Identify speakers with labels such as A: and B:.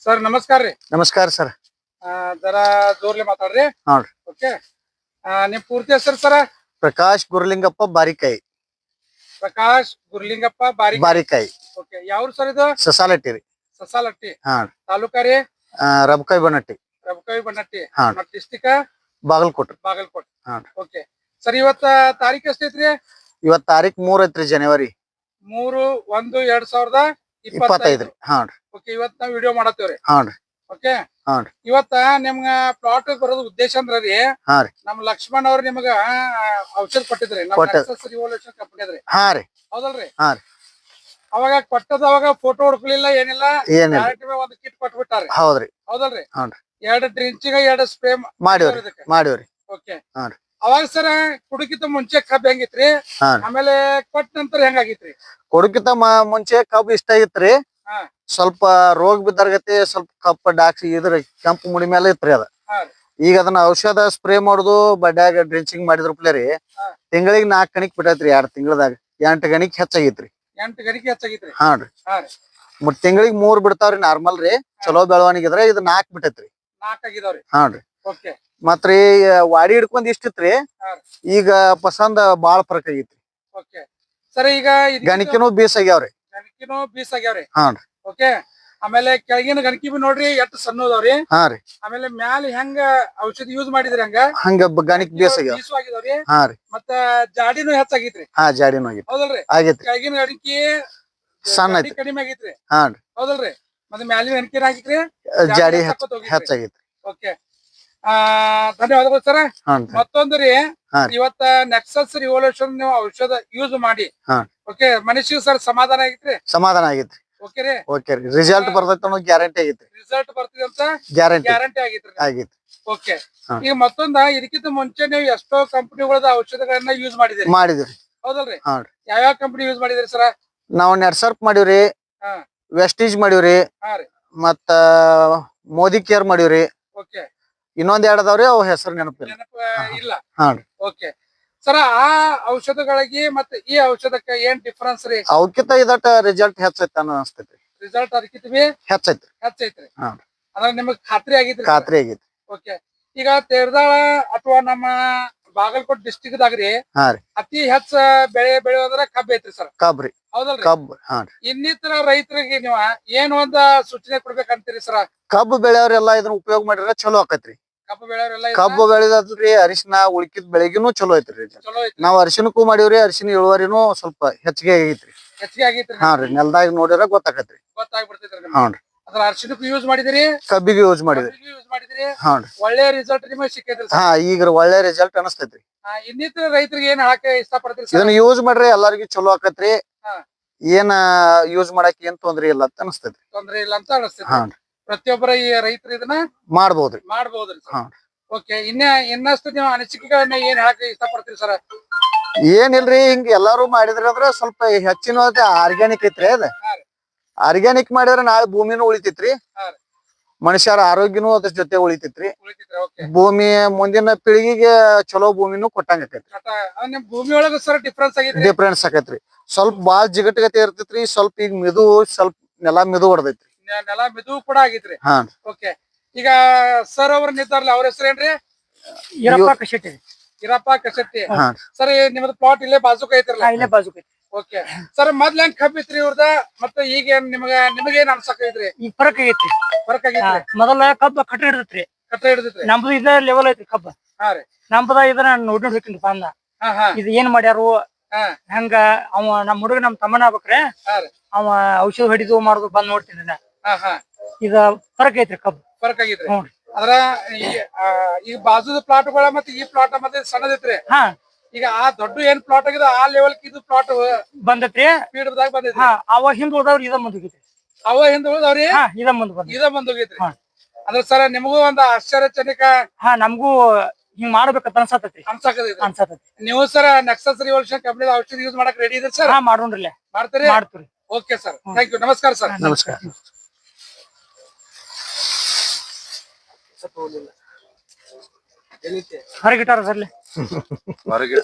A: Sir ನಮಸ್ಕಾರ ರೀ.
B: ನಮಸ್ಕಾರ ಸರ್.
A: ಜರಾ ಜೋರ್ಲೆ ಮಾತಾಡ್ರಿ.
B: ನೋಡ್ರಿ
A: ಓಕೆ. ನಿಮ್ ಪೂರ್ತಿ ಹೆಸರು ಸರ?
B: ಪ್ರಕಾಶ್ ಗುರುಲಿಂಗಪ್ಪ ಬಾರಿಕಾಯಿ.
A: ಪ್ರಕಾಶ್ ಗುರ್ಲಿಂಗಪ್ಪ
B: ಬಾರಿಕಾಯಿ.
A: ಓಕೆ. ಯಾವ್ರು ಸರ್ ಇದು?
B: ಸಸಾಲಟ್ಟಿ ರೀ.
A: ಸಸಾಲಟ್ಟಿ.
B: ಹಾ.
A: ತಾಲೂಕಾ ರೀ?
B: ರಬಕಾಯಿ ಬನಟ್ಟಿ.
A: ರಬಕಾಯಿ ಬನ್ನಟ್ಟಿ.
B: ಹಾ.
A: ಮತ್ ಡಿಸ್ಟಿಕ್?
B: ಬಾಗಲಕೋಟೆ.
A: ಬಾಗಲಕೋಟೆ.
B: ಹಾ.
A: ಓಕೆ ಸರ್, ಇವತ್ತ ತಾರೀಖ್ ಎಷ್ಟೈತ್ರಿ?
B: ಇವತ್ ತಾರೀಖ್ 3 ಐತ್ರಿ, ಜನವರಿ
A: 3/1/2025
B: ರೀ. ಹಾ.
A: ಓಕೆ. ಇವತ್ ನಾವ್ ವಿಡಿಯೋ ಮಾಡತ್ತೇವ್ರಿ.
B: ಹಾ.
A: ಓಕೆ.
B: ಹಾ.
A: ಇವತ್ತ ನಿಮ್ಗ ಪ್ಲಾಟ್ ಬರೋದು ಉದ್ದೇಶ ಅಂದ್ರ ರೀ,
B: ಹಾ ರೀ.
A: ನಮ್ ಲಕ್ಷ್ಮಣ್ ಅವ್ರ ನಿಮ್ಗ ಔಷಧ ಕೊಟ್ಟಿದ್ರಿ. ನಮ್ ನೆಕ್ಸಸ್ ರಿವಲ್ಯೂಷನ್ ಕಂಪನಿ ಅದ್ರಿ.
B: ಹಾ ರೀ.
A: ಹೌದಲ್ರಿ?
B: ಹಾ ರೀ.
A: ಅವಾಗ ಕೊಟ್ಟದವಾಗ ಫೋಟೋ ಹುಡ್ಕಲಿಲ್ಲ, ಏನಿಲ್ಲ. ಒಂದು ಕಿಟ್ ಕೊಟ್ಬಿಟ್ಟಾರಿ.
B: ಹೌದ್ರಿ.
A: ಹೌದಲ್ರಿ?
B: ಹಾ.
A: 2 ಡ್ರಿಂಚಿಂಗ್ 2 ಸ್ಪ್ರೇ
B: ಮಾಡಿವ್ರಿ.
A: ಓಕೆ.
B: ಹಾ.
A: ಅವಾಗ ಸರ ಕುಡುಕಿತ ಮುಂಚೆ ಕಬ್ಬ್ ಹೆಂಗಿತ್ರಿ?
B: ಹಾ.
A: ಆಮೇಲೆ ಕೊಟ್ಟ ನಂತರ ಹೆಂಗಾಗಿತ್ರಿ?
B: ಕೊಡಕಿತ ಮುಂಚೆ ಕಬ್ಬು ಇಷ್ಟ ಆಗಿತ್ರಿ.
A: ಹಾ.
B: ಸ್ವಲ್ಪ ರೋಗ ಬಿದ್ದಾರ್ಗತಿ, ಸ್ವಲ್ಪ ಕಪ್ಪ ಡಾಕ್ಸಿ ಇದ್ರ ಕೆಂಪು ಮುಡಿ ಮೇಲೆ ಇತ್ರಿ ಅದ.
A: ಹಾ.
B: ಈಗ ಅದನ್ನ ಔಷಧ ಸ್ಪ್ರೇ ಮಾಡುದು, ಬಡ್ಯಾಗ ಡ್ರಿಂಚಿಂಗ್ ಮಾಡಿದ್ರ ಪ್ಲೇರಿ
A: ಹಾ.
B: ತಿಂಗಳಿಗೆ 4 ಗಣಿಕ್ ಬಿಟ್ಟೈತ್ರಿ. 2 ತಿಂಗಳದಾಗ 8 ಗಣಿಕ್ ಹೆಚ್ಚಾಗೈತ್ರಿ.
A: 8 ಗಣಿಕೆ ಹೆಚ್ಚಾಗಿತ್ರಿ.
B: ಹಾ ರೀ.
A: ಹಾ ರೀ.
B: ತಿಂಗಳಿಗೆ 3 ಬಿಡ್ತಾವ್ರಿ ನಾರ್ಮಲ್ ರೀ. ಚಲೋ ಬೆಳವಣಿಗೆ ಇದ್ರ ಇದು 4 ಬಿಟ್ಟೈತ್ರಿ.
A: 4 ಆಗಿದಾವ್ರಿ.
B: ಹಾ ರೀ.
A: ಓಕೆ.
B: ಮತ್ರಿ ವಾಡಿ ಹಿಡ್ಕೊಂಡ್ ಇಷ್ಟಿತ್ರಿ.
A: ಹಾ.
B: ಈಗ ಪಸಂದ್ ಬಾಳ ಫರಕ್ ಆಗೈತ್ರಿ.
A: ಓಕೆ ಸರ್, ಈಗ
B: ಗಣಿಕಿನೂ ಬೀಸ್ ಆಗ್ಯಾವ್ರಿ.
A: ಗಣಕಿನೂ ಬೀಸ್ ಆಗ್ಯಾವ್ರಿ.
B: ಹಾ ರೀ.
A: ಓಕೆ. ಆಮೇಲೆ ಕೆಳಗಿನ ಗಣಕಿ ಬಿ ನೋಡ್ರಿ ಎಷ್ಟು ಸಣ್ಣದವ್ರಿ.
B: ಹಾ ರೀ.
A: ಆಮೇಲೆ ಮ್ಯಾಲ ಹೆಂಗ ಔಷಧಿ ಯೂಸ್ ಮಾಡಿದ್ರಿ
B: ಹಂಗ ಗಣಿಕ್ ಬೀಸ್ ಆಗ್ಯಾವ.
A: ಆಗಿದಾವ್ರಿ.
B: ಹಾ ರೀ.
A: ಮತ್ತ ಜಾಡಿನೂ ಹೆಚ್ಚಾಗಿತ್ರಿ.
B: ಹಾ, ಜಾಡಿನೂ ಆಗೈತಿ.
A: ಹೌದಲ್ರಿ?
B: ಆಗೈತ್ರಿ.
A: ಕೆಳಗಿನ ಗಣಕಿ
B: ಸಣ್ಣ ಐತಿ,
A: ಕಡಿಮೆ ಆಗೈತ್ರಿ.
B: ಹಾ ರೀ.
A: ಹೌದಲ್ರಿ? ಮತ್ತೆ ಮ್ಯಾಲಿನ ಗಣಕಿ ಆಗಿತ್ರಿ,
B: ಜಾಡಿ ಹೆಚ್ಚಾಗೈತ್ರಿ.
A: ಓಕೆ. ಧನ್ಯವಾದಗಳು ಸರ್. ಮತ್ತೊಂದ್ರಿ,
B: ಹಾ.
A: ಇವತ್ತ ನೆಕ್ಸಸ್ ರಿವಲ್ಯೂಷನ್ ನೀವು ಔಷಧ ಯೂಸ್ ಮಾಡಿ,
B: ಹಾ.
A: ಓಕೆ, ಮನುಷ್ಯ ಸರ್ ಸಮಾಧಾನ ಆಗೈತ್ರಿ?
B: ಸಮಾಧಾನ ಆಗೈತ್ರಿ.
A: ಓಕೆ ರೀ.
B: ಓಕೆ ರೀ. ರಿಸಲ್ಟ್ ಬರ್ತೈತಿ ಅನ್ನೋ ಗ್ಯಾರಂಟಿ ಆಗೈತ್ರಿ.
A: ರಿಸಲ್ಟ್ ಬರ್ತಿದೆ ಅಂತ
B: ಗ್ಯಾರಂಟಿ
A: ಆಗೈತ್ರಿ.
B: ಆಗೈತಿ.
A: ಓಕೆ.
B: ಹಾ.
A: ಈಗ ಮತ್ತೊಂದ, ಇದಕ್ಕಿಂತ ಮುಂಚೆ ನೀವು ಎಷ್ಟೋ ಕಂಪನಿಗಳದ ಔಷಧಗಳನ್ನ ಯೂಸ್ ಮಾಡಿದಿರಿ.
B: ಮಾಡಿದ್ರಿ.
A: ಹೌದಲ್ರಿ?
B: ಹಾ ರೀ.
A: ಯಾವ್ಯಾವ ಕಂಪನಿ ಯೂಸ್ ಮಾಡಿದ್ರಿ ಸರ್?
B: ನಾವು ನೆಟ್ಸರ್ಪ್ ಮಾಡಿವ್ರಿ.
A: ಹಾ.
B: ವೆಸ್ಟೀಜ್ ಮಾಡಿವ್ರಿ.
A: ಹಾ ರೀ.
B: ಮತ್ತ ಮೋದಿ ಕೇರ್ ಮಾಡಿವ್ರಿ.
A: ಓಕೆ.
B: ಇನ್ನೊಂದ್ 2 ಅದಾವ್ರಿ, ಅವ್ ಹೆಸರು ನೆನಪಿಲ್ಲ.
A: ಇಲ್ಲ.
B: ಹಾ ರೀ.
A: ಓಕೆ ಸರ್, ಆ ಔಷಧಗಳಿಗೆ ಮತ್ತೆ ಈ ಔಷಧಕ್ಕೆ ಏನ್ ಡಿಫರೆನ್ಸ್ ರೀ?
B: ಅವಕ್ಕಿಂತ ಇದಟ ರಿಸಲ್ಟ್ ಹೆಚ್ಚೈತಿ ಅನಿಸ್ತೈತಿ.
A: ರಿಸಲ್ಟ್ ಅದಕ್ಕಿಂತ
B: ಹೆಚ್ಚೈತ್ರಿ.
A: ಹೆಚ್ಚೈತ್ರಿ.
B: ಹಾ.
A: ಅಂದ್ರೆ ನಿಮಗ್ ಖಾತ್ರಿ ಆಗೈತ್ರಿ?
B: ಖಾತ್ರಿ ಆಗೈತಿ.
A: ಓಕೆ. ಈಗ ತೇರದಾಳ ಅಥವಾ ನಮ್ಮ ಬಾಗಲಕೋಟ್ ಡಿಸ್ಟಿಕ್ ದಾಗ್ರಿ
B: ಹಾ ರೀ.
A: ಅತಿ ಹೆಚ್ಚ ಬೆಳೆ ಬೆಳೆಯೋದ್ರ ಕಬ್ಬ್ ಐತ್ರಿ ಸರ್.
B: ಕಬ್ರಿ.
A: ಹೌದಲ್ರಿ?
B: ಕಬ್ಬ್. ಹಾ ರೀ.
A: ಇನ್ನಿತರ ರೈತರಿಗೆ ನೀವ ಏನ್ ಒಂದ ಸೂಚನೆ ಕೊಡ್ಬೇಕಂತೀರಿ ಸರ್?
B: ಕಬ್ಬು ಬೆಳೆಯವ್ರೆಲ್ಲಾ ಇದನ್ನ ಉಪಯೋಗ ಮಾಡಿದ್ರೆ ಚಲೋ ಆಕೈತ್ರಿ.
A: ಕಬ್ಬು ಬೆಳೆಯೋರೆಲ್ಲ
B: ಕಬ್ಬು ಬೆಳೆದ್ರಿ ಅರಿಶಿನ ಉಳ್ಕಿದ್ ಬೆಳೆಗಿನೂ ಚಲೋ ಐತ್ರಿ.
A: ಚಲೋ ಐತ್ರಿ.
B: ನಾವ್ ಅರಿಶಿನಕ್ಕೂ ಮಾಡಿವ್ರಿ. ಅರಿಶಿನ ಇಳುವರಿನೂ ಸ್ವಲ್ಪ ಹೆಚ್ಚಿಗೆ ಆಗೈತ್ರಿ.
A: ಹೆಚ್ಚಿಗೆ ಆಗೈತ್ರಿ.
B: ಹಾ ರೀ. ನೆಲದಾಗ ನೋಡಿದ್ರ ಗೊತ್ತಾಕತ್ರಿ.
A: ಗೊತ್ತಾಗ್ಬಿಡ್ತೈತ್ರಿ.
B: ಹಾ ರೀ.
A: ಅದ್ರ ಅರಿಶಿನಕ್ಕೂ ಯೂಸ್ ಮಾಡಿದಿರಿ,
B: ಕಬ್ಬಿಗೆ ಯೂಸ್ ಮಾಡಿದ್ರಿ.
A: ಯೂಸ್ ಮಾಡಿದಿರಿ.
B: ಹಾ ರೀ.
A: ಒಳ್ಳೆ ರಿಸಲ್ಟ್ ನಿಮಗೆ ಸಿಕ್ಕೈತ್ರಿ.
B: ಹಾ, ಈಗ ಒಳ್ಳೆ ರಿಸಲ್ಟ್ ಅನಸ್ತೈತ್ರಿ.
A: ಇನ್ನಿತರ ರೈತರಿಗೆ ಏನ್ ಹೇಳಕ್ ಇಷ್ಟಪಡ್ತೀರಿ ಸರ್?
B: ಇದನ್ನ ಯೂಸ್ ಮಾಡ್ರಿ, ಎಲ್ಲರಿಗೂ ಚಲೋ ಆಕತ್ರಿ.
A: ಹಾ.
B: ಏನ ಯೂಸ್ ಮಾಡಕ್ ಏನ್ ತೊಂದ್ರೆ ಇಲ್ಲ ಅಂತ ಅನಸ್ತೈತ್ರಿ.
A: ತೊಂದ್ರೆ ಇಲ್ಲ ಅಂತ ಅನಿಸ್ತೈತಿ.
B: ಹಾ.
A: ಪ್ರತಿಯೊಬ್ಬರ ಈ ರೈತರು ಇದನ್ನ
B: ಮಾಡ್ಬೋದ್ರಿ.
A: ಮಾಡಬಹುದ್ರಿ.
B: ಹಾ.
A: ಓಕೆ. ಇನ್ನಷ್ಟು ನೀವು ಅನಿಸಿಕೆಗಳನ್ನ ಏನ್ ಹೇಳಕ್ ಇಷ್ಟಪಡ್ತೀರಿ ಸರ್?
B: ಏನಿಲ್ರಿ, ಹಿಂಗ ಎಲ್ಲಾರು ಮಾಡಿದ್ರಿ ಅಂದ್ರ ಸ್ವಲ್ಪ ಹೆಚ್ಚಿನ ಆರ್ಗ್ಯಾನಿಕ್ ಐತ್ರಿ. ಅದ ಆರ್ಗ್ಯಾನಿಕ್ ಮಾಡಿದ್ರ ನಾಳೆ ಭೂಮಿನೂ ಉಳಿತೈತ್ರಿ. ಮನುಷ್ಯರ ಆರೋಗ್ಯನೂ ಅದ್ರ ಜೊತೆ ಉಳಿತೈತ್ರಿ. ಭೂಮಿ ಮುಂದಿನ ಪೀಳಿಗೆಗೆ ಚಲೋ ಭೂಮಿನೂ ಕೊಟ್ಟಂಗ ಆಕೈತ್ರಿ.
A: ನಿಮ್ ಭೂಮಿ ಒಳಗ ಸರ್ ಡಿಫ್ರೆನ್ಸ್ ಆಗೈತ್ರಿ.
B: ಡಿಫ್ರೆನ್ಸ್ ಆಕೈತ್ರಿ. ಸ್ವಲ್ಪ ಬಾಳ್ ಜಿಗಟಗತಿ ಇರ್ತೈತ್ರಿ. ಸ್ವಲ್ಪ ಈಗ ಮಿದು, ಸ್ವಲ್ಪ ನೆಲ ಮಿದು ಹೊಡೆದೈತ್ರಿ.
A: ನೆಲ ಮಿದು ಕೂಡ ಆಗೈತ್ರಿ.
B: ಹಾ.
A: ಓಕೆ. ಈಗ ಸರ್ ಅವ್ರ ನಿಂತಾರಲ್ಲ, ಅವ್ರ ಹೆಸರೇನ್ರಿ?
C: ಈರಪ್ಪ ಕಶೆಟ್ಟಿ.
A: ಈರಪ್ಪ ಕಶೆಟ್ಟಿ.
B: ಹಾ.
A: ಸರ್, ನಿಮ್ದು ಪ್ಲಾಟ್ ಇಲ್ಲೇ ಬಾಜುಕ ಐತ್ರಲ್ಲ?
C: ಇಲ್ಲೇ ಬಾಜುಕ ಐತಿ.
A: ಓಕೆ ಸರ್, ಮೊದ್ಲ ಹೆಂಗ್ ಕಬ್ಬ್ ಇತ್ರಿ ಇವ್ರದ, ಮತ್ತೆ ಈಗ ನಿಮಗೇನ್ ಅನ್ಸಕೈತ್ರಿ?
C: ಈಗ ಫರಕ್ ಆಗೈತ್ರಿ.
A: ಫರಕ್ ಆಗೈತ್ರಿ.
C: ಮೊದಲ ಕಬ್ಬ ಕಟ್ಟ ಹಿಡ್ದೈತ್ರಿ.
A: ಕಟ್ಟ ಹಿಡ್ದೈತ್ರಿ.
C: ನಮ್ದು ಇದ ಲೆವೆಲ್ ಐತ್ರಿ ಕಬ್ಬ.
A: ಹಾ ರೀ.
C: ನಮ್ದ ಇದನ್ನ ನೋಡಿ ಹೋಗ್ತೀನಿ ಪಾನ.
A: ಹಾ ಹಾ.
C: ಇದು ಏನ್ ಮಾಡ್ಯಾರು,
A: ಹಾ.
C: ಹೆಂಗ ಅವ ನಮ್ ಹುಡುಗ ನಮ್ ತಮ್ಮನ ಆಗ್ಬೇಕ್ರೆ.
A: ಹಾ ರೀ.
C: ಅವ ಔಷಧ ಹೊಡಿದು ಮಾಡುದು ಬಂದ್ ನೋಡ್ತೀನಿ.
A: ಹಾ ಹಾ.
C: ಇದ ಫರಕ್ ಐತ್ರಿ ಕಬ್ಬ.
A: ಫರಕ್ ಆಗೈತ್ರಿ.
C: ಹ್ಞೂ.
A: ಅದ್ರ ಈ ಬಾಜುದ ಪ್ಲಾಟ್ಗಳ ಮತ್ತೆ ಈ ಪ್ಲಾಟ್ ಮತ್ತೆ ಸಣ್ಣದೈತ್ರಿ.
C: ಹಾ.
A: ಈಗ ಆ ದೊಡ್ಡ ಏನ್ ಪ್ಲಾಟ್ ಆಗಿದೆ ಆ ಲೆವೆಲ್ ಇದು ಪ್ಲಾಟ್
C: ಬಂದೈತ್ರಿ.
A: ಸ್ಪೀಡ್ ದಾಗ ಬಂದೈತ್ರಿ.
C: ಹಾ. ಅವ ಹಿಂದ್ ಉಳ್ದವ್ರಿ ಇದ ಮುಂದ್ ಹೋಗೈತ್ರಿ.
A: ಅವ ಹಿಂದ್ ಉಳ್ದವ್ರಿ
C: ಇದ ಮುಂದ್ ಬಂದ.
A: ಇದ ಮುಂದ್ ಹೋಗೈತ್ರಿ.
C: ಹಾ.
A: ಅಂದ್ರೆ ಸರ್, ನಿಮಗೂ ಒಂದು ಆಶ್ಚರ್ಯಜನಕ.
C: ಹಾ, ನಮಗೂ ಹಿಂಗ್ ಮಾಡ್ಬೇಕಂತ ಅನ್ಸತೈತಿ.
A: ಅನ್ಸತೈತಿ. ನೀವು ಸರ್ ನೆಕ್ಸಸ್ ರಿವಲ್ಯೂಷನ್ ಕಂಪನಿ ಔಷಧಿ ಯೂಸ್ ಮಾಡಕ್ ರೆಡಿ ಇದ್ರಿ ಸರ್?
C: ಹಾ, ಮಾಡೋಣ್ರಿ.
A: ಮಾಡ್ತೀರಿ?
C: ಮಾಡ್ತೀರಿ.
A: Okay sir, thank you. ನಮಸ್ಕಾರ ಸರ್.
B: ನಮಸ್ಕಾರ.
C: ಹೊರಗಿಟ್ಟಾರ ಸರ್ಲಿ.
D: ಹೊರಗೆ